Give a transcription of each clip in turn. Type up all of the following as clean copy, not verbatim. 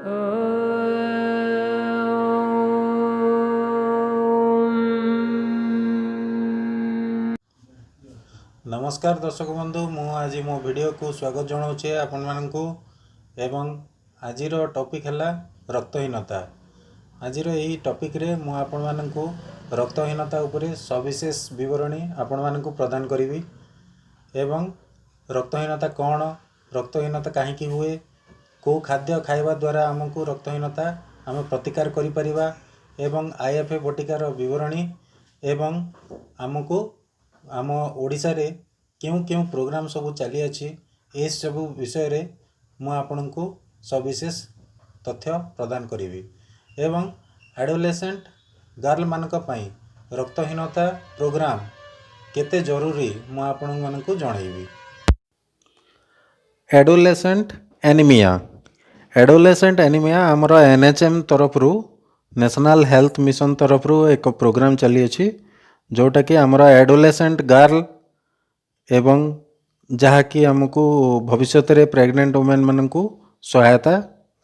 नमस्कार दर्शक बंधु मु आज मो वीडियो को स्वागत जनाऊे आपण मानू एवं आज टॉपिक है रक्तहीनता। आज यही टॉपिक रे मु आपण मानू रक्तहीनता उपरे सविशेष विवरणी आपण मानू प्रदान करी एवं रक्तहीनता कौन, रक्तहीनता कहीं हुए, को खाद्य खाइबा द्वारा आमको रक्तहीनता आम प्रतिकार करिपरिबा एवं आईएफए बटिकार विवरणी एवं आमको आम ओडिशा रे क्यों क्यों प्रोग्राम सब चली अच्छी ए सब विषय रे मु आपन को सविशेष तथ्य प्रदान करी एवं एडोलेसेंट गर्ल मानक पई रक्तहीनता प्रोग्राम केते जरूरी मु आपन मन को जणैबी। एडोलेसेंट एनीमिया आमर एनएचएम तरफ नेशनल हेल्थ मिशन तरफ एक प्रोग्राम चली अच्छी जोटा कि आमर एडोलेसेंट गर्ल एवं जहाँकि आमको भविष्य में प्रेग्नेंट वुमेन मान को सहायता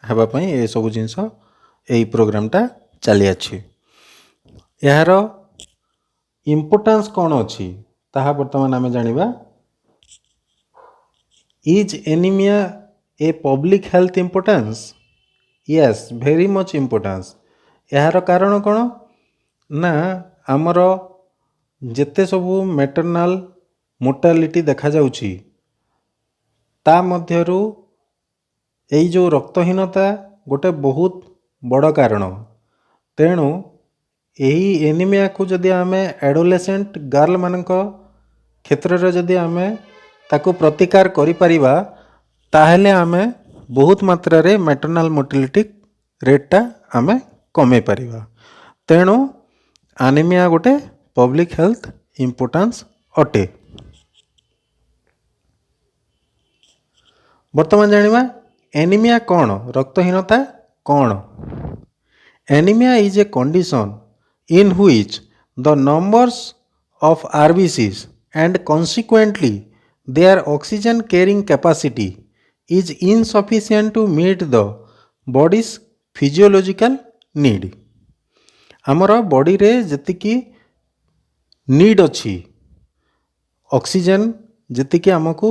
होगापाई ये सब जिनस यही प्रोग्रामटा चली अच्छी। यार इम्पोर्टेंस कौन अच्छी ताहा वर्तमान आम जानिबा। Is anaemia a public health importance? Yes, very much importance. यार कारण कौन ना आमर जेते सबू मैटरनाल मोर्टालिटी देखा जाउची ता मध्यरु एई जो रक्तहीनता गोटे बहुत बड़ कारण। तेणु यही एनीमिया को जदि आमे एडोलेसेंट गर्ल मानक क्षेत्र रे जदि आमे ताको प्रतिकार करि परिबा ताहेले आमे बहुत मात्रा रे मैटरनाल मोर्टालिटी रेटटा आमे कमे परिबा। तेणु एनीमिया गोटे पब्लिक हेल्थ इम्पोर्टेंस अटे। वर्तमान जानिबा एनीमिया कौन, रक्तहीनता कौन। Anaemia is a condition in which the numbers of RBCs and consequently their oxygen carrying capacity is insufficient to meet the body's physiological need। आमर body रे जतिकी नीड अच्छी oxygen जतिकी आमको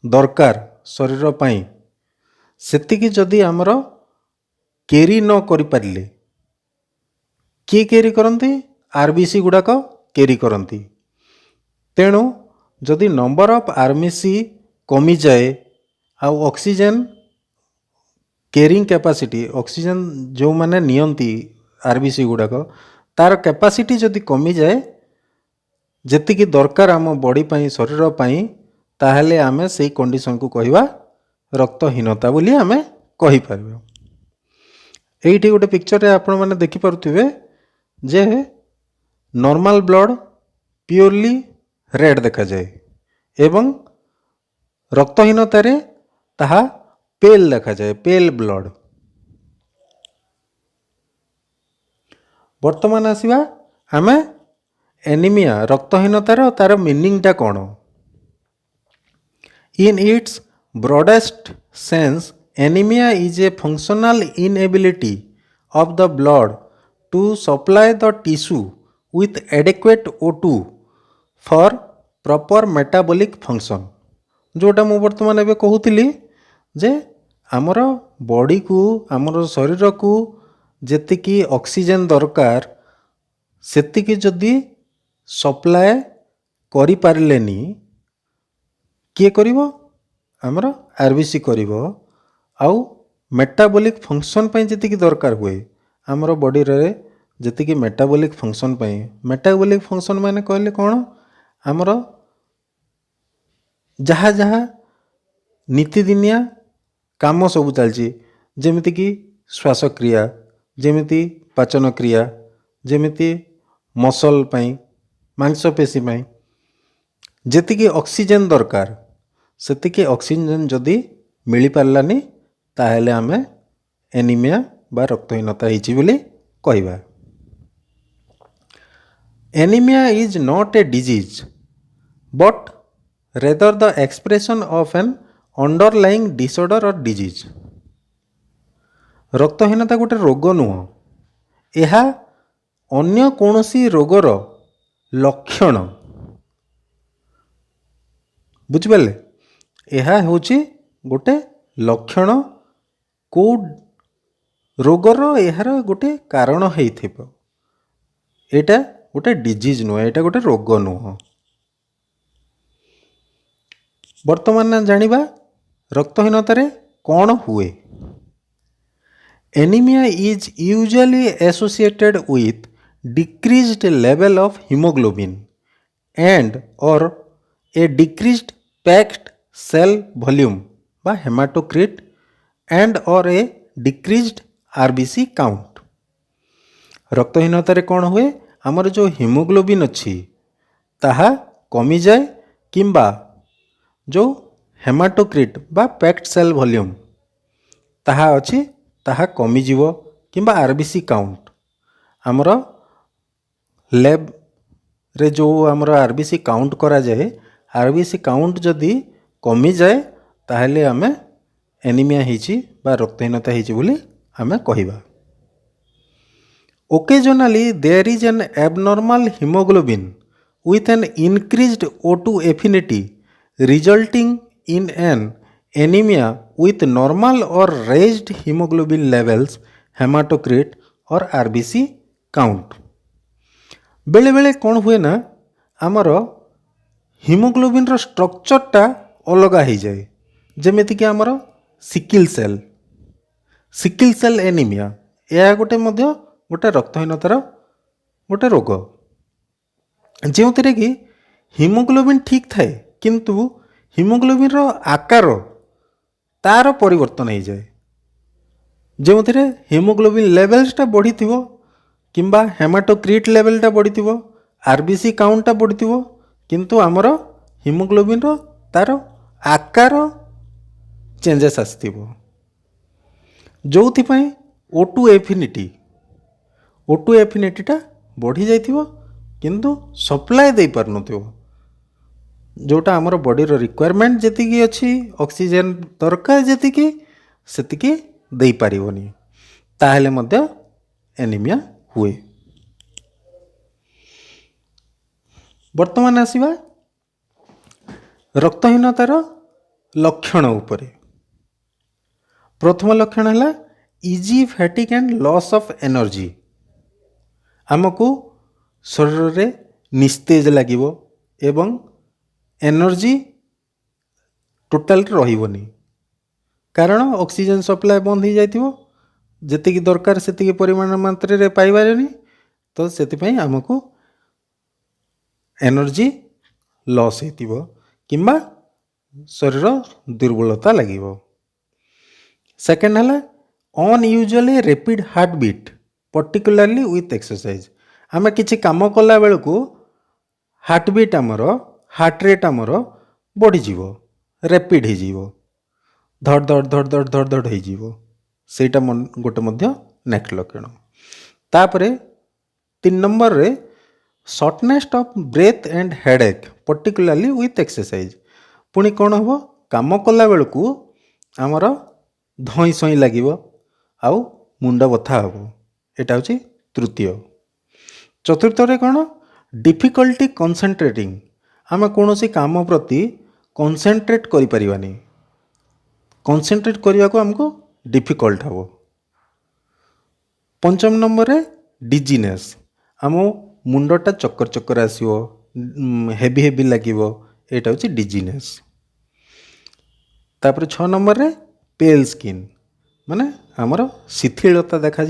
दरकार शरीर पाई सेतिकी जदि आमर कैरी न करि पारिले किए कैरी करती आरबीसी गुड़ाक कैरी करती। तेणु जदि नंबर ऑफ आरबीसी कमी जाए आ ऑक्सीजन कैरिंग कैपेसिटी ऑक्सीजन जो माने नियंती आरबीसी गुड़ाक तार कैपेसिटी जदि कमी जाए जेतिकी दरकार आम बॉडी पाई शरीर पाई ताहले आमे सेई कंडीशन को कहिबा रक्तहीनता बोली आमे कहि परबो। एइठी गोटे पिक्चर रे आपण माने देखि पारुथिबे जे नॉर्मल ब्लड प्योरली रेड देखा जाए एवं रक्तहीनता रे ताहा पेल देखा जाए, पेल ब्लड। वर्तमान आसीबा आमे एनीमिया रक्तहीनतार तार मीनिंगटा कौन। In its broadest sense anaemia is a functional inability of the blood to supply the tissue with adequate O2 for proper metabolic function. जोटा मु वर्तमान एबे कहूतिली जे आमर बॉडी को आमर शरीर को जेतिकी ऑक्सीजन दरकार सेतिकी जदि सप्लाए करि पारिलेनी किए करिवो आमर आरबीसी करिवो आउ मेटाबॉलिक फंक्शन पई जेतिकी दरकार हुए आमर बॉडी रे जेतिकी मेटाबॉलिक फंक्शन पई। मेटाबॉलिक फंक्शन माने कहले कौन आमर जहाँ जहाँ नीतिदिनिया काम सब चलची जेमिति कि श्वासक्रिया, जेमिति पाचन क्रिया, जेमिति मसल पई मांसपेशी पई जेतिकी ऑक्सीजन दरकार सेतिकी ऑक्सीजन जदि मिली पारलानी ताहेले आमे एनीमिया बा रक्तहीनता हिची बोली कहिबा। Anaemia is not a disease but rather the expression of an underlying disorder और डिजीज। रक्तहीनता गोटे रोग नुह, यह अन्य कौनसी रोगर लक्षण। बुझिपारे, यह हूँ गोटे लक्षण को रोगर यार गोटे कारण होइथिबो। एटा गोटे डिजीज नुह, एटा गोटे रोग नुह। वर्तमान जानिबा रक्तहीनतार कौन हुए। Anaemia is usually associated with decreased level of hemoglobin and or a decreased packed cell volume by hematocrit and or a decreased RBC count। रक्तहीनतार कौन हुए, आमर जो हिमोग्लोबिन अच्छी ताहा कमी जाए किंबा जो हेमाटोक्रिट बा पैक्ड सेल वॉल्यूम ताहा अच्छी ताहा कमी जीवो किंबा आरबीसी काउंट आमर लैब रे जो आमर आरबीसी काउंट करा जाए, आरबीसी काउंट जदि कमी जाए ताहले आमे एनीमिया हिची बा रक्तहीनता हिची बोली आमे कहिबा। Occasionally there is an abnormal hemoglobin with an increased O2 affinity resulting in an anemia with normal or raised hemoglobin levels, hematocrit or RBC count। बेले बेले कौन हुए ना, आमर हिमोग्लोबिन रो स्ट्रक्चरटा अलगा हो जाए, जेमिति कि आमर सिकिल सेल एनीमिया, यह गोटे मध्य गोटे रक्तहीनतार गोटे रोग जो कि हिमोग्लोबिन ठीक थाए किंतु हिमोग्लोबिन रो आकार तार परिवर्तन हो जाए, जो हिमोग्लोबिन लेवल्सटा बढ़ी थिवो किंबा हेमाटोक्रिट लेवलटा बढ़ी थिवो, आरबीसी काउंटटा बढ़ी थिवो, किंतु आमर हिमोग्लोबिन रो तार आकार चेंजेस आसथिवो, जोथि पई O2 एफिनिटीटा बढ़ी जाइथिवो किंतु सप्लाय दे पारनथिवो, जोटा आमर बॉडीर रिक्वायरमेंट जेतिकी अच्छी ऑक्सीजन दरकार जेतिकी सेतिकी दे पारिबोनी, ताहेले मध्य एनीमिया हुए। वर्तमान आसीबा रक्तहीनतार लक्षण उपरे। प्रथम लक्षण है easy फैटिक and loss of energy. आमको शरीर रे निस्तेज लागिवो एवं एनर्जी टोटाल रहिबोनी, कारण ऑक्सीजन सप्लाई बंद हो जाइथिवो, जेतिकी दरकार सेतिकी परिमाण मात्रा रे पाइबारेनी, तो सेतिपई आमको एनर्जी लॉस होइथिवो किंबा शरीर दुर्बलता लागिवो। सेकेंड है unusually rapid heart beat particularly with exercise. आम किसी कम कला बेलू हार्ट बीट आमर हार्ट रेट आमर बढ़ीज, रैपिड हो धड़ धड़ धड़ धड़ धड़ धड़ हो, सेटा गोटे मध्य नेक्स्ट लक्षण। तापरे 3 नंबर रे shortness of breath and headache particularly with exercise. पुणी कौन हम काम कला बेलू आमर धई सई लगे आउ मुंड बथा हम, यहाँ हूँ तृतीय। चतुर्थ रे कौन डिफिकल्टी कनसेंट्रेटिंग, आम कौन सी काम प्रति कनसेंट्रेट करिपारिबानी, कनसेंट्रेट करने को आमको डिफिकल्ट हम। पंचम नंबर रे डिजीनेस, आम मुंडटा चक्कर चक्कर आसो, हेवी हेवी लगे, यहाँ हूँ डिजीनेस। तापर 6 नंबर रे पेल स्किन, माने आमर शिथिलता देखा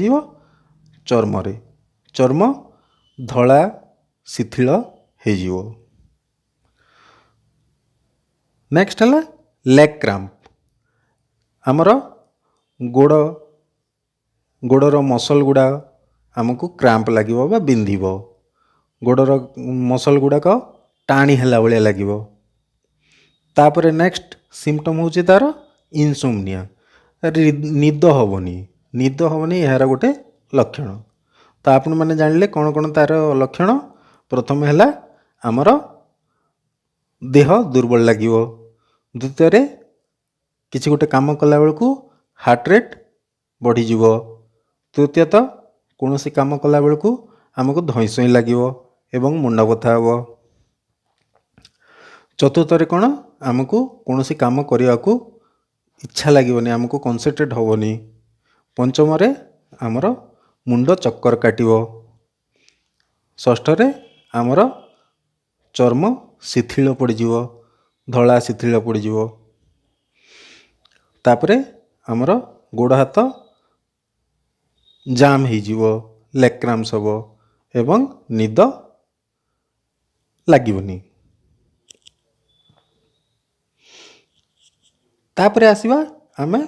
चर्म रे, चर्म धला शिथिल हो। नेक्स्ट है लेग क्रैम्प, आमर गोड़र मसल गुड़ा आमको क्रैम्प लगे बा बिंधिब, गोड़र मसल गुड़ाक टाणी है भाया लगे। तापर नेक्स्ट सिम्पटम हूँ तार इनसोमनिया, निद हेनी यार गोटे लक्षण। तो आपण मैंने जानिले कौन कौन तार लक्षण। प्रथम है आमर देह दुर्बल लगे, द्वितीय किसी गोटे काम कला बेलू हार्ट रेट बढ़ीजिव। तृतीयतः कौन काम कला बेलू आमको धई सई लगे एवं मुंड बथा हे। चतुर्थरे कौन आमको कौन काम करने को इच्छा लगनी, आमको कनसेंट्रेट हेनी। पंचम आमर मुंड चक्कर काटिव। षष्ठरे आमर चर्म शिथिल पड़ीजिव, धला शिथिल पड़ीजिव। तापरे आमर गोड़ हाथ जाम होइजिव, लेग क्रैम्प्स हबो एवं निद लागिवनी। तापरे आसीबा आमे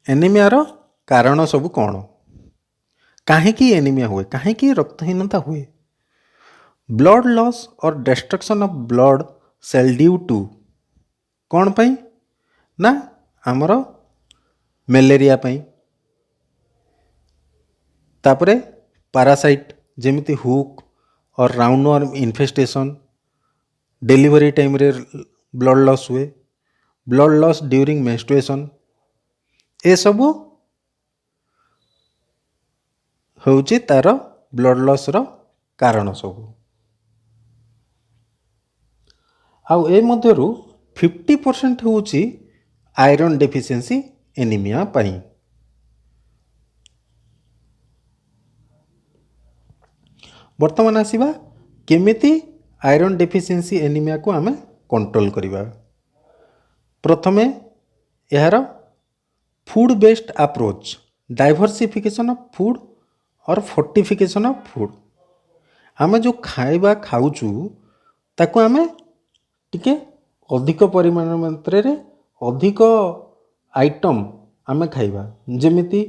एनीमिया रो कारण सब कौन, काहेकि एनीमिया हुए, काहेकि रक्तहीनता हुए। ब्लड लॉस और destruction of blood cell due to कौन पाई ना आमर मलेरिया पाई। तापरे पारासाइट जेमिति हुक और round worm infestation, delivery time रे ब्लड लॉस हुए, ब्लड लॉस ड्यूरिंग मेंस्ट्रुएशन, ए सबू होउची तार ब्लड लॉस रो कारण सबू। आउ ए मध्यरु 50% होउची आयरन डेफिशिएंसी एनीमिया पाई। वर्तमान आसीबा केमिति आयरन डेफिशिएंसी एनीमिया को आमे कंट्रोल करिबा। प्रथमे यार food based approach, diversification of food और फोर्टिफिकेशन ऑफ फूड। आमे जो खाइबा खाउचु ताको आमे टिके अधिक परिमाण मात्रा रे अधिक आइटम आमे खाइबा। जेमिति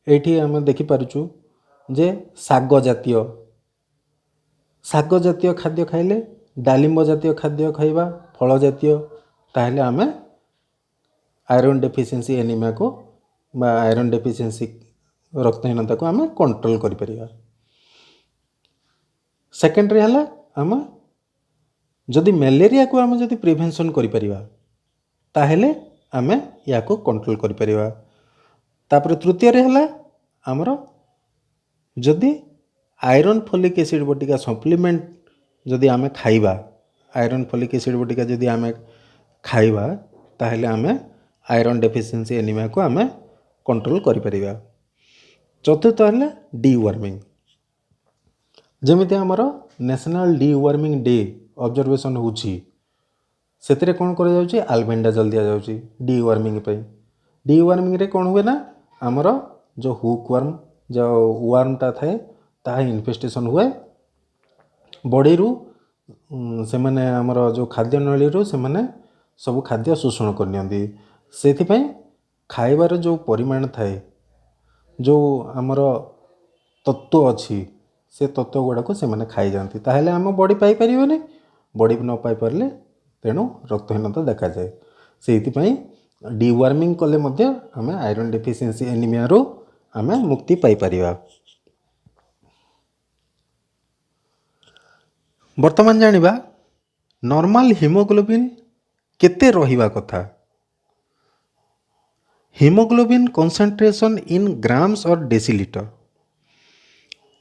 एठी आमे देखि पारुचु जे साग जातीय खाद्य खाइले, डालिंब जातीय खाद्य खाइबा, फल जातीय, ताहले आमे आयरन डेफिशिएंसी एनीमिया को बा आयरन डेफिशिएंसी रक्तहीनता को आमे कंट्रोल करि परिबा। सेकेंड रे हला आमे जदि मलेरिया को आमे जदि प्रिवेंशन करि परिबा ताहले आमे या को कंट्रोल करि परिबा। तापर तृतीय रे हला हमर जदि आयरन फोलिक एसिड बटिका सप्लीमेंट जदि आमे खाइबा, आयरन फोलिक एसिड बटिका जदि आमे खाइबा ताहले आमे आयरन डेफिशिएंसी एनीमिया को आमे कंट्रोल करि परिबा। चतुर्थ हला डी वर्मिंग। जेमिति हमर national deworming day observation होची, सेतिरे कोन करा जाउची अल्बेंडाजोल दिया जाउची डी वर्मिंग पे। डी वर्मिंग रे कोन हुए ना हमर जो हुक वर्म जो वर्मटा थाए ता इन्फेस्टेशन हुए बॉडी रु, से माने हमर जो खाद्य नली रु से माने सब खाद्य शोषण कर नियंती। सेथि पई खाइबार जो परिमाण थाए, जो हमर तत्व अछि से तत्व गुड़ा को से माने खाई जानती, ताहले हम बॉडी पाई परिबोनी, बॉडी न पाई परले तेणु रक्तहीनता देखा जाए। से डिवार्मिंग कले मध्य आमे आयरन डेफिशिएंसी एनीमिया रो आमे मुक्ति पाई परिबा। वर्तमान जानिबा नॉर्मल हीमोग्लोबिन केते रहिबा कथा। Haemoglobin concentration in grams or deciliter.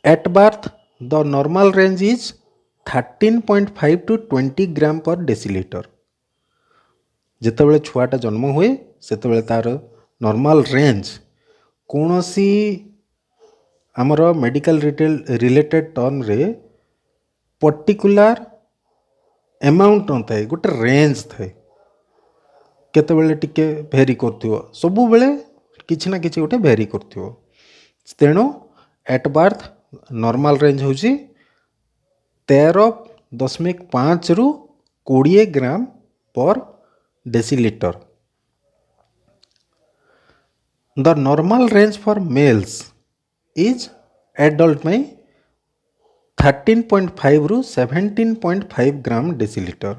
At birth, the normal range is 13.5 to 20 gram per deciliter. जितेबाला छुआटा जन्म हुए सेतेबाला तार नॉर्मल रेंज कौन सी आमर मेडिकल रिलेटेड टर्म रे पर्टिकुलर अमाउंट न थाए, गोटे रेंज थाए, केतेबेले टिके भेरी करथिवो, सबु बेले किछि ना किछि गोटे भेरी करथिवो। तेणु एट बर्थ नॉर्मल रेंज होची 13.5 रु 20 gram per decilitre. The normal range for males is adult में 13.5 रु 17.5 ग्राम डेसीलिटर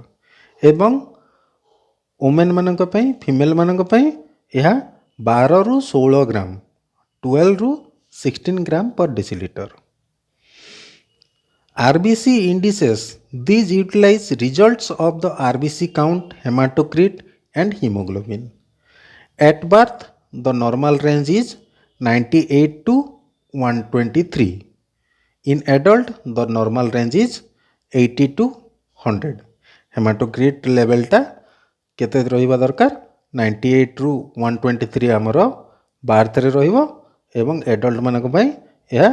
एवं वुमेन मानक पई, फीमेल मानक पई यह 12 रु 16 ग्राम 12 रु 16 ग्राम per डेसीलिटर। RBC indices, these utilize results of the RBC count, hematocrit and hemoglobin. At birth, the normal range is 98 to 123. In adult, the normal range is 80 to 100. Haematocrit level टा केते रहिबा दरकार 98 रु 123 आमर बार्थ रे रहिबो एवं एडल्ट मानक पई यह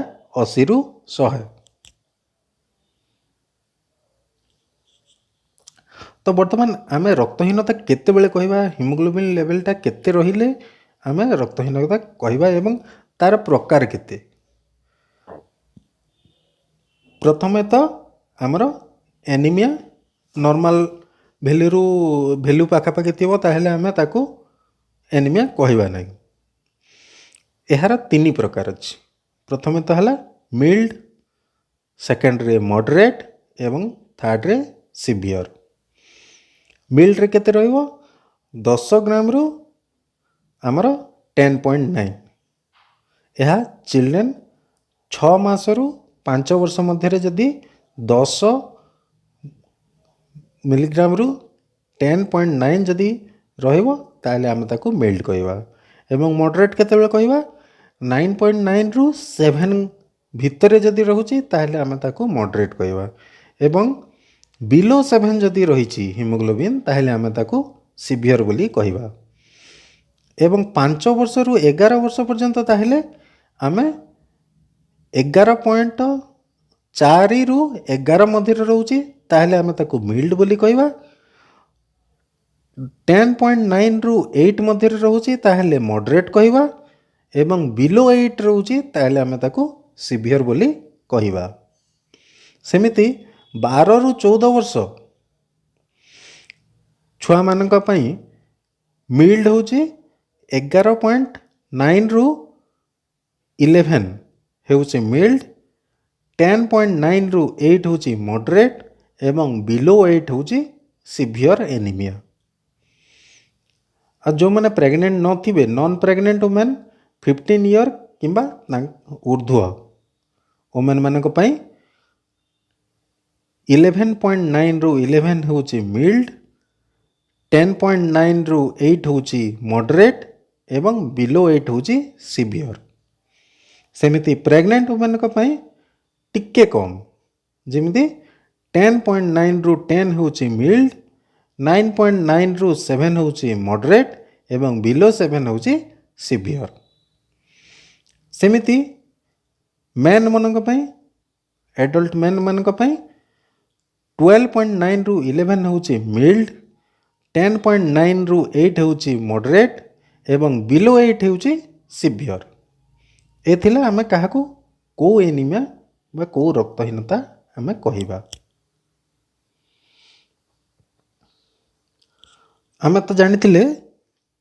80 रु 100. तो बर्तमान आमे रक्तहीनता केते बेले कहबा हिमोग्लोबिन लेवलटा केते रहिले आमे रक्तहीनता कहबा एवं तार प्रकार केते. प्रथमे तो आमर एनीमिया नॉर्मल भैल्यू पाखापाखि थी ताहले आमे ताकू एनीमिया कहबा नहीं. यार तीन प्रकार अच्छी. प्रथमे तो है मिल्ड, सेकेंड रे मॉडरेट एवं थर्ड रे सीवियर. मिल्ड रे केते रहिबो 10 ग्राम रु आमर 10.9. यह चिल्ड्रेन 6 मास रु 5 वर्ष मध्य जदि 10 मिलीग्राम रु 10.9 जदि रहिबो ताले आमे ताकू मिल्ड कहबा. एवं मॉडरेट केते बेले कहबा 9.9 रु 7 भितरे जदि रहुची ताले आमे ताकू मॉडरेट कहबा. एवं बिलो 7 जदि रहिची हिमोग्लोबिन ताहले आमे ताकू सीवियर बोली कहबा. एवं 5 वर्ष रु 11 वर्ष पर्यंत ताहले आमे 11.4 रु 11 मध्य रहुची ताहले आमे ताकू मिल्ड बोली कहबा. 10.9 रु 8 मध्य रहुची ताहले मॉडरेट कहबा. एवं बिलो 8 रहुची ताहले आमे ताकू सीवियर बोली कहबा. सेमिति 12 रु 14 वर्ष छुआ मानक पई मिल्ड होची 11.9 रु 11 हेउची मिल्ड. 10.9 रु 8 होची मॉडरेट एवं बिलो 8 होची सीवियर एनीमिया. आ जो माने प्रेग्नेंट न थिबे नॉन प्रेग्नेंट वुमेन 15 ईयर किंबा ऊर्ध्व वुमेन मानक पई 11.9 रु 11 होची मिल्ड. 10.9 रु 8 होची मॉडरेट एवं बिलो 8 होची सीवियर. सेमिति प्रेग्नेंट वुमेन को पई टिक्के कम जेमिति 10.9 रु 10 होची मिल्ड. 9.9 रु 7 होची मॉडरेट एवं बिलो 7 होची सीवियर. सेमिति मैन मनक पई एडल्ट मैन मनक पई 12.9 रु 11 होची मिल्ड. 10.9 रु 8 होची मॉडरेट एवं बिलो 8 होची सीवियर. एथिला आमे काहाकू को एनीमिया बा को रक्तहीनता आमे कहिबा. आमे तो जानिथिले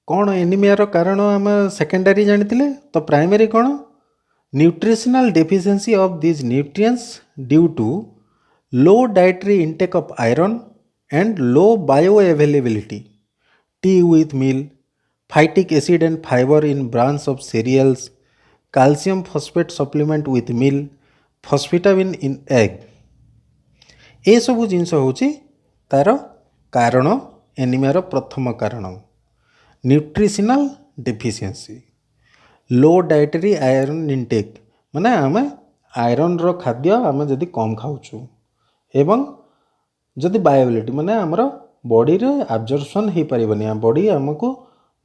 कौन एनीमिया रो कारण आमे सेकेंडरी जानिथिले. तो प्राइमरी कौन nutritional deficiency of this nutrients due to low dietary intake of iron and low bioavailability. Tea with meal, phytic acid and fiber in branch of cereals, calcium phosphate supplement with meal, phosphatamine in egg. ए सब जिनस होची तार कारण anaemia प्रथम कारण nutritional deficiency. लो dietary iron intake माने आमे iron रो खाद्य आमे जदि कम खाउछु एवं जदि बायोबिलिटी माने आमर बॉडी रे एब्जॉर्प्शन हो पारिबनी. बॉडी आमको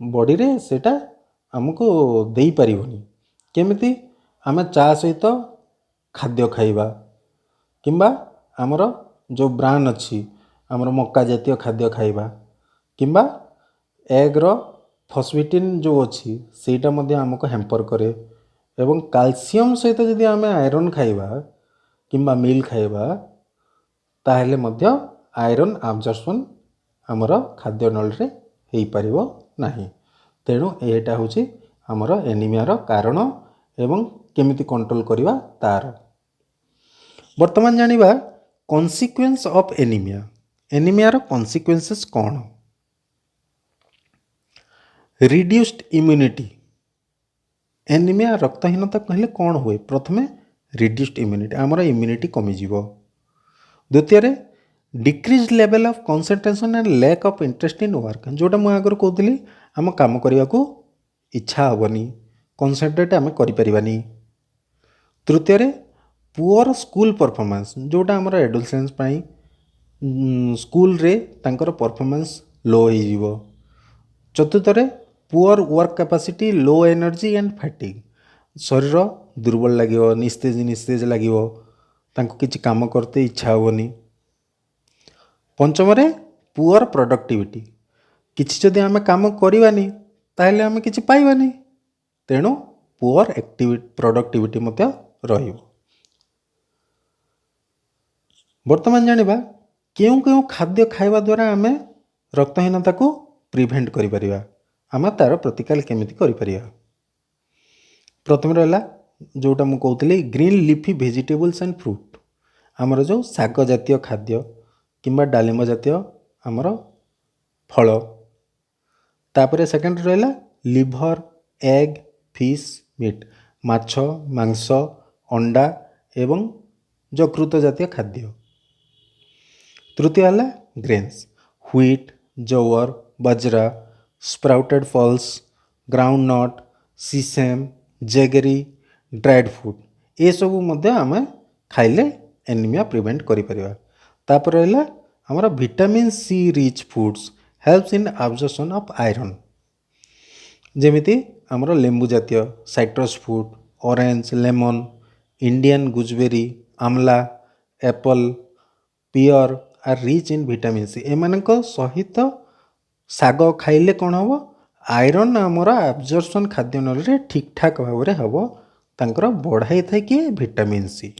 बॉडी रे सेटा आमको देई पारिबनी. केमिति आमे चा सहित खाद्य खाइबा किंबा आमर जो ब्रांड अच्छी आमर मक्का जातीय खाद्य खाइबा किंबा एग रो फॉस्फेटिन जो अच्छी सेटा मध्ये आमको हेम्पर करे. एवं कैल्शियम सहित जदि आमे आयरन खाइबा किंबा मिल खाइबा ताहले मध्य आयरन एब्जॉर्प्शन आमर खाद्य नल रे हेई परिबो नाही. तेणु एटा होची आमर एनीमिया रो कारण एवं केमिति कंट्रोल करिबा तार. वर्तमान जानिबा कॉन्सिक्वेंस ऑफ एनीमिया. एनीमिया रो कॉन्सिक्वेंसेस कोन. Reduced immunity. एनीमिया रक्तहीनता कहले कोन हुए. प्रथमे रिड्यूस्ड इम्यूनिटी आमर इम्यूनिटी कमी जीवो. द्वितीय decrease level of concentration and lack of interest in work. जोटा मुझे आगे कहती आम कम करने को इच्छा हेनी कनसेंट्रेट आम करें। तृतीय पुअर स्कूल परफॉर्मेंस जोटा आमर एडोलसेंस स्कूल रे तांकर परफॉर्मेंस लो हो। चतुर्थ poor work capacity low energy and fatigue शरीर दुर्बल लगे निस्तेज निस्तेज लगे तांको किसी काम करते इच्छा होनी। पंचम पुअर प्रोडक्टिविटी किसी जदि आम काम करवानी ताहले आम किसी पाइबानी तेणु पुअर प्रोडक्टिविटी मध्य रहिबो। वर्तमान जानिबा केउं केउं खाद्य खाइबा द्वारा आम रक्तहीनता को प्रिभेंट करिपरिबा आम तार प्रतिकार केमिति करिपरिबा। प्रथम रहा जोटा मु कहूली green leafy vegetables and fruit आमर जो शाग जातीय खाद्य किंबा डालिम जातीय आमर फल। तापर सेकेंड रहा लिभर एग फिश मीट माछ मांस अंडा एवं यकृत जातीय खाद्य। तृतीय है grains wheat jowar bajra sprouted pulses groundnut sesame jaggery dried food ये सबू मध्य आम खाइले एनीमिया प्रिवेंट करिपरिबा। तापर रहा आमर vitamin C rich foods helps in absorption of iron जेमिति आमर लेंबू जातीय citrus food orange lemon Indian gooseberry amla apple pear are rich in vitamin C एमानक सहित शाग खाइले कौन हम आयरन आमर एब्जॉर्प्शन खाद्य नली ठीक ठाक भाव में हम तांकर बढ़ाई थाए कि विटामिन सी।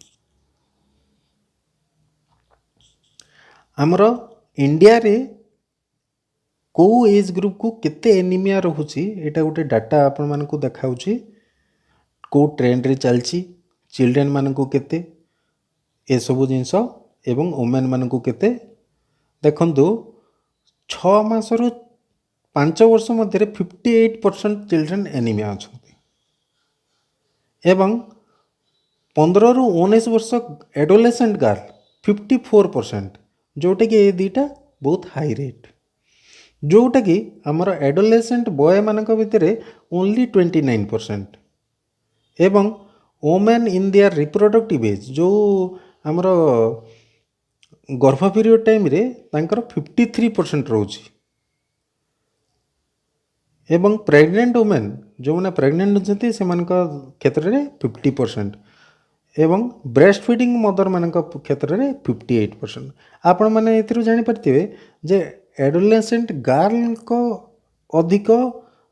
आमर इंडिया रे को एज ग्रुप को केते एनीमिया रोचे यहाँ गोटे डाटा आपण मानक देखा को ट्रेंड रे चलची चिल्ड्रेन मानक केते ए सबु जिनस एवं वुमेन मानक केते देखंतु 6 मास रु 5 वर्ष मध्य 58% चिल्ड्रेन एनीमिया अच्छा एवं 15 रु 19 वर्ष एडोलेसेंट गर्ल 54% जोटा कि ये दुईटा बहुत हाई रेट जोटा कि आमर एडोलेसेंट बॉय मानक भितर ओनली 29% एवं women in their reproductive age जो आमर गर्भ पीरियड टाइम रे तांकर 53% रोची एवं प्रेग्नेंट वुमेन जो मैंने प्रेग्नेंट होती से क्षेत्र में 50% एवं ब्रेस्ट फीडिंग मदर मान क्षेत्र में 58%। आपण मैंने ए जानीपारे जे एडोलेसेंट गर्ल को अधिक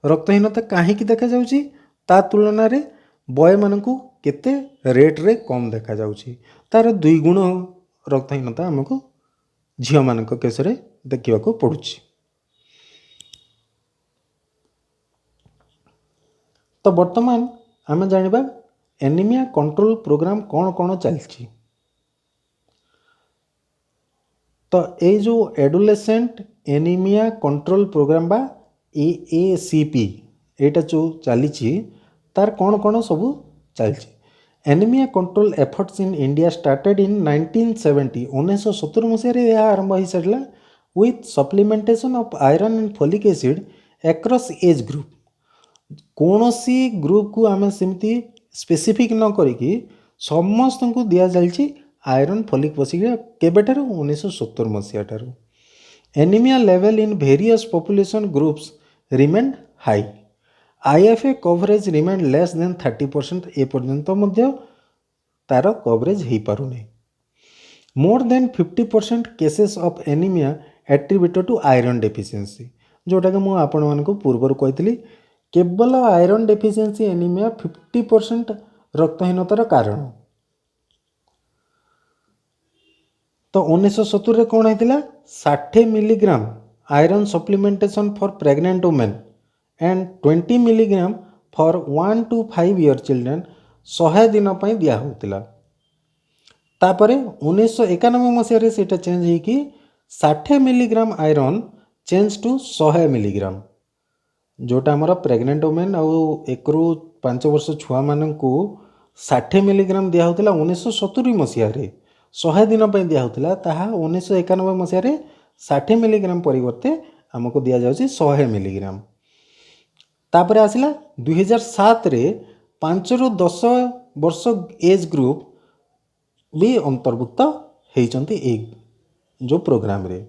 रक्तहीनता कहीं देखा जाउची ता तुलना रे बॉय मानकू केते रेट रे कम देखा जाउची तार 2 गुण रक्तहीनता हमको झियो मानक केस रे देखिबा को पड़ुची। तो वर्तमान आम जानिबा एनीमिया कंट्रोल प्रोग्राम कौन कौन चलती। तो ये जो एडोलेसेंट एनीमिया कंट्रोल प्रोग्राम बा AACP एटा जो चली तार कौन कौन सब चलती। Anaemia control efforts in India started in 1970 1970 मसीह यह आरंभ हो सारा with supplementation of iron and folic acid across age group कौन सी ग्रुप को आम सेमती स्पेसिफिक न करिकी समस्त को दिया जाइए आयरन फोलिक एसिड केबेठार 1970 मसीहा ठारू। Anaemia level in various population groups remain high IFA coverage remain less than 30% ए पर्यंत मध्य तार कवरेज हो पारुनी। More than 50% cases of anaemia attributed to iron deficiency जोटा कि मुझे आपण मानक पूर्वर कही केवल आयरन डेफिशिएंसी एनीमिया 50% रक्तहीनतार कारण। तो 1970 कौन होता 60 milligram iron supplementation for pregnant women and 20 milligram for 1 to 5 year children 100 दिन दिया होता। तापर 1991 मसीह से चेंज हो 60 milligram iron change to 100 milligram जोटा आमर प्रेग्नेंट वुमेन आउ 1 ରୁ 5 वर्ष छुआ मान को 60 मिलीग्राम दिया होता 1970 मसीह 100 दिन दिया होता ताहा 1991 मसीह 60 मिलीग्राम परिवर्ते आमको दिया जाउछि 100 मिलीग्राम। तापर आसला 2007 रे 5 ରୁ 10 वर्ष एज ग्रुप भी अंतर्भुक्त होती ए जो प्रोग्राम रे।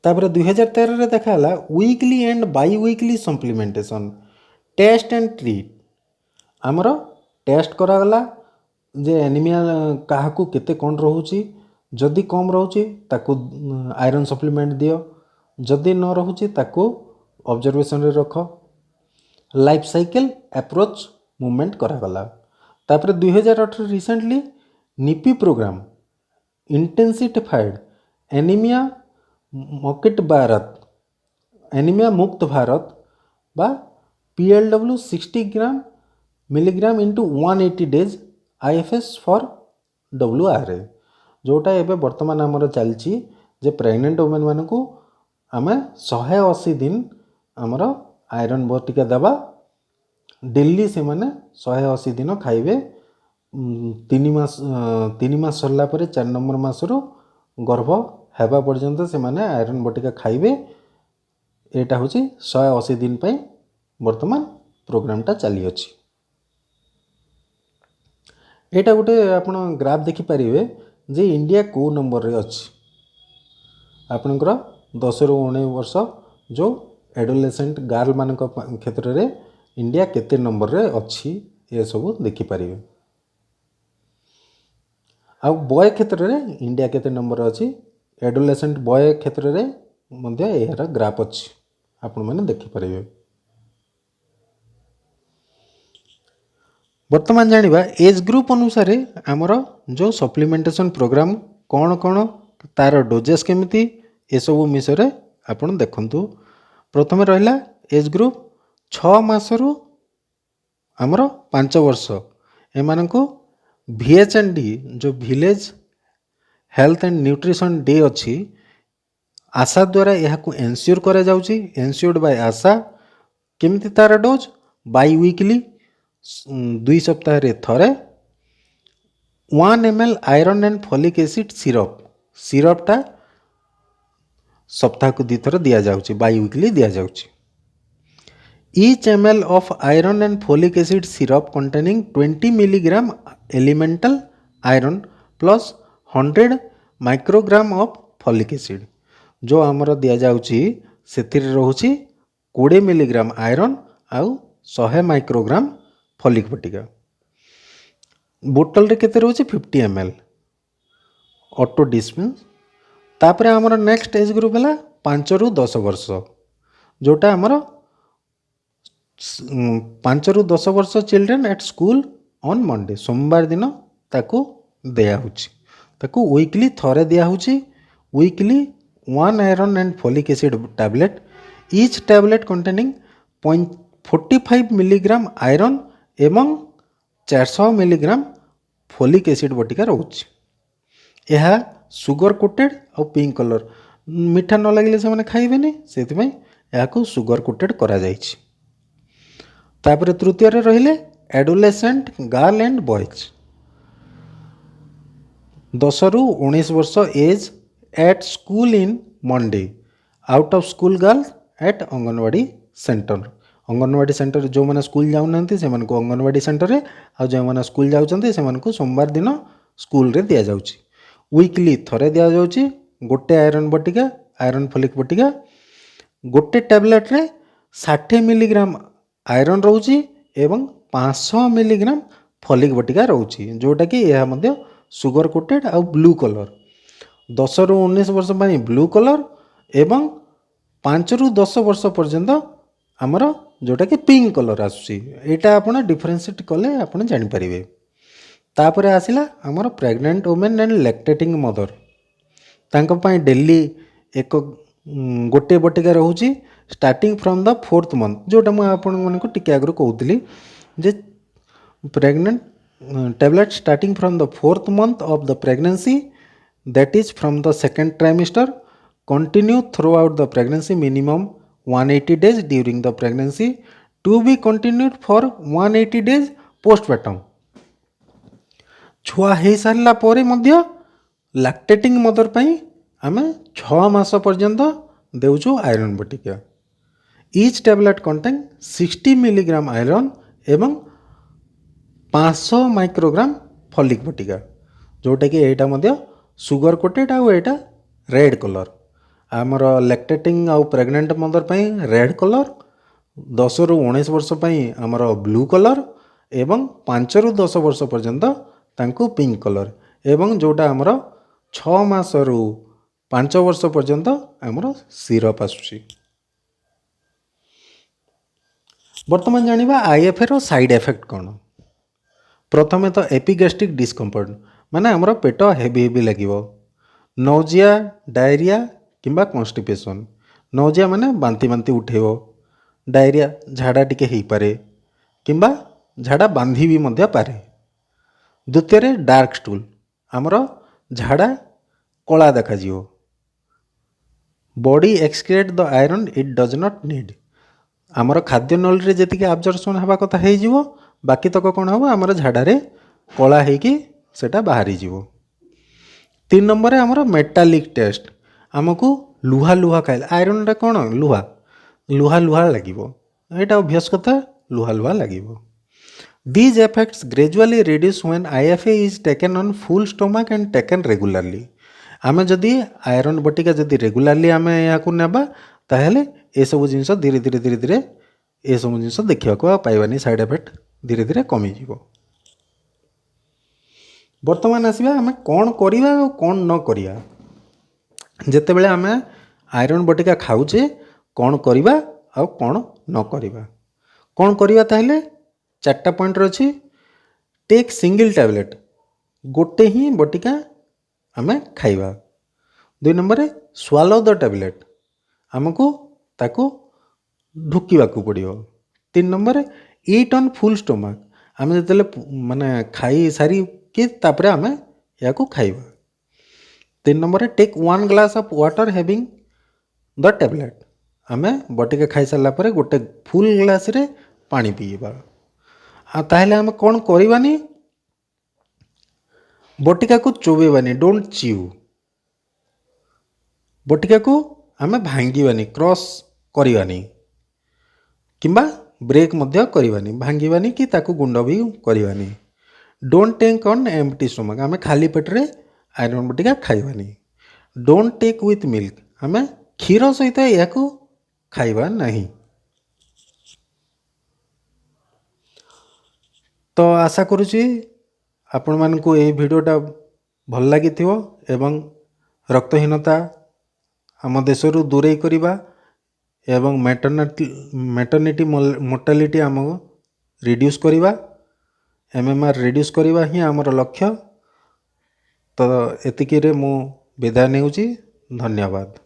तापर 2013 रे देखाला weekly and biweekly supplementation test and treat आमर टेस्ट करागला जे एनीमिया काहाकू केते कौन रोचे जदि कम रोचे ताकू आयरन सप्लीमेंट दियो जदि न रोचे ताकू ऑब्जर्वेशन रे रख लाइफ साइकिल अप्रोच मूवमेंट करागला। तापर 2018 रिसेंटली निपी प्रोग्राम इंटेंसिफाइड एनीमिया मॉकेट भारत एनीमिया मुक्त भारत बा PLW 60 gram milligram into 180 days IFS for WRA जोटा एबे वर्तमान आमर चलची जे प्रेग्नेंट वुमेन मानकू आमे 180 दिन आमर आयरन बटिका देवा डेली से माने 180 दिन खाइबे 3 मास सरला परे 4 नंबर मासरू गर्भ हेबा पर्यंत से माने आयरन बटिका खाइबे। एटा होची 180 दिन पे वर्तमान प्रोग्रामटा चली अछि। एटा गोटे आपण ग्राफ देखि पारिबे जे इंडिया को नंबर रे अछि आपनकर 10 ରୁ 19 वर्ष जो एडोलेसेंट गर्ल मान क्षेत्र रे इंडिया केते नंबर रे अछि ये सब देखि पारिबे। आ बॉय क्षेत्र रे इंडिया केते नंबर अछि एडोलेसेंट बॉय क्षेत्र रे मध्य एहरा ग्राफ अछि आपण माने देखि पारिबे। वर्तमान जानिबा एज ग्रुप अनुसार आमर जो सप्लीमेंटेशन प्रोग्राम कौन कौन तार डोजेस केमिति ए सब विषय आपण देखंतु। प्रथम रहिला एज ग्रुप 6 मासरू आमर 5 वर्ष एमानंको VHND जो village health and nutrition day अच्छी आशा द्वारा यह एनश्योर करा जाउची एनश्योर्ड बाय आशा केमिति तार डोज बाई वीकली 2 सप्ताह रे थरे 1 ml iron and folic acid सिरपटा सप्ताह को 2 थर दिया जाउची बाई वीकली दिया जाउची। Each ml of iron and folic acid syrup containing 20 milligram elemental iron plus 100 microgram of folic acid जो आमर दिया जाउची सेतिर रहउची 20 मिलीग्राम आयरन आउ 100 माइक्रोग्राम फॉलिक बटिका बोतल रे केते रहउची 50 ml ऑटो डिस्पेंस। तापर आमर नेक्स्ट एज ग्रुप है 5 ରୁ 10 वर्ष जोटा आमर 5 ରୁ 10 वर्ष children at school on Monday सोमवार दिन ताकू दिया होची ताकू वीकली थरे दिया होची weekly 1 iron and folic acid tablet each tablet containing 45 milligram iron एवं 400 मिलीग्राम फॉलिक एसिड बटिका रोची। यह सुगर कोटेड और पिंक कलर मीठा न लगे से खाइबेनी से यह सुगर कोटेड करा जाइछि। तापर तृतीय रे रहिले एडोलेसेंट गर्ल एंड बॉयज 10 ରୁ 19 वर्ष age at school in Monday out of school girl at anganwadi centre जो मैंने स्कूल जाऊना से अंगनवाड़ी सेंटर रे आ जो मैंने स्कूल जाउछन्ति से सोमवार दिन स्कूल रे दिया जाउछि वीकली थरे दिया जाउछि गोटे आयरन बटिका आयरन फॉलिक बटिका गोटे टैबलेट रे 60 मिलीग्राम आयरन रोची एवं 500 मिलीग्राम फॉलिक बटिका रोची जोटा कि यह मध्य सुगर कोटेड आ ब्लू कलर 10 ରୁ 19 वर्ष पानी ब्लू कलर एवं 5 ରୁ 10 वर्ष पर्यंत आमर जोटा कि पिंक कलर आसुची एटा आपण डिफरेंशिएट कले आपण जानि परिबे। तापर आसिला आमर pregnant women and lactating mother तांको पाई डेली एक गोटे बटिका रोची starting from the 4th month जोटा मुझे आपको टिके आगु कहूली जे pregnant tablet starting from the 4th month of the pregnancy that is from the second trimester continue throughout the pregnancy minimum 180 days during the pregnancy to be continued for 180 days postmortem. छुआ हो सारा पर lactating mother पाई आमे 6 मास पर्यंत देउछु iron बटिका each tablet contain 60 milligram iron एवं 500 माइक्रोग्राम फॉलिक बटिका जोटा कि एटा मध्य सुगर कोटेड आउ एटा रेड कलर आमर लैक्टेटिंग आउ प्रेग्नेंट मदर पई रेड कलर 10 रु 19 वर्ष पई आमर ब्लू कलर एवं 5 रु 10 वर्ष पर्यंत तांको पिंक कलर एवं जोटा आमर 6 मास रु 5 वर्ष पर्यंत आमर सिरप आसुची। वर्तमान जानिबा आईएफए रो साइड इफेक्ट कौन। प्रथमे तो एपिगैस्ट्रिक डिस्कम्फर्ट माने आमर पेट हेवी हेवी लगिवो, नौजिया डायरिया किंबा कॉन्स्टिपेशन। नौजिया माने बांती बांती उठेबो, डायरिया झाड़ा टिके हेई पारे किंबा झाड़ा बांधी भी मध्य पारे। द्वितीय डार्क स्टूल आमर झाड़ा कला देखा जिवो। Body excrete the iron it does not need आमर खाद्य नल रे जतिके एब्जॉर्प्शन हवा कथा हेई जिवो बाकी तक कौन हम आमर झाड़ारे कला होगी सेटा बाहरी जीवो। 3 नंबर आमर मेटालिक टेस्ट आमको लुहा लुहा खाइल आयरन रे कौन लुहा लुहा लुहा लगिवो एटा अभ्यास कथा लुहा लुहा लगिवो। These effects gradually reduce when IFA is taken on full stomach and taken regularly। आमे जदि आयरन बटिका जदि रेगुलारली आमे याकू नेबा ताहेले ए सब जिंस धीरे धीरे धीरे धीरे ए सब जिंस देखिया को पाइबानी साइड इफेक्ट धीरे धीरे कमी जीवो। वर्तमान आसवा आमे कौन करिवा और कौन न करिया। जेते बेले आमे आयरन बटिका खाउचे कौन करिवा और कौन न करिवा। कौन करिवा ताहेले 4टा पॉइंट रछि। टेक सिंगल टैबलेट गोटे ही बटिका आमे खाइबा। 2 नंबर स्वालो द टैबलेट आमको ताको ढुकीबाकू पड़ियो। 3 number eat on full stomach आमे जतले माने खाई सारी कि तापरे आमे याकू खाइबा। 3 number take 1 glass of water having the tablet आमे बटिका खाई सारला परे गोटे फुल ग्लास रे पानी पीबा। ताहले आमे कौन करिबानी बटिका को चोबेबानी डोंट च्यू बटिका को आमे भांगीबानी क्रॉस करिबानी किंबा ब्रेक मध्य करिबानी भांगीबानी कि ताको गुंड भी करिबानी। Don't take on empty stomach आमे खाली पेट रे आयरन बटिका खाइबानी। डोंट टेक विथ मिल्क आमे क्षीर सहित याकू खाइबा नहीं। तो आशा करुची आपण मानकू ए भिडियोटा भल लगी एवं रक्तहीनता आम देशरू दूरे करिबा एवं मैटरनिटी मोर्टालिटी आम रिड्यूस करिबा MMR रिड्यूस करिबा ही आमर लक्ष्य। तो एतिकी रे मु विदाय नेउची। धन्यवाद।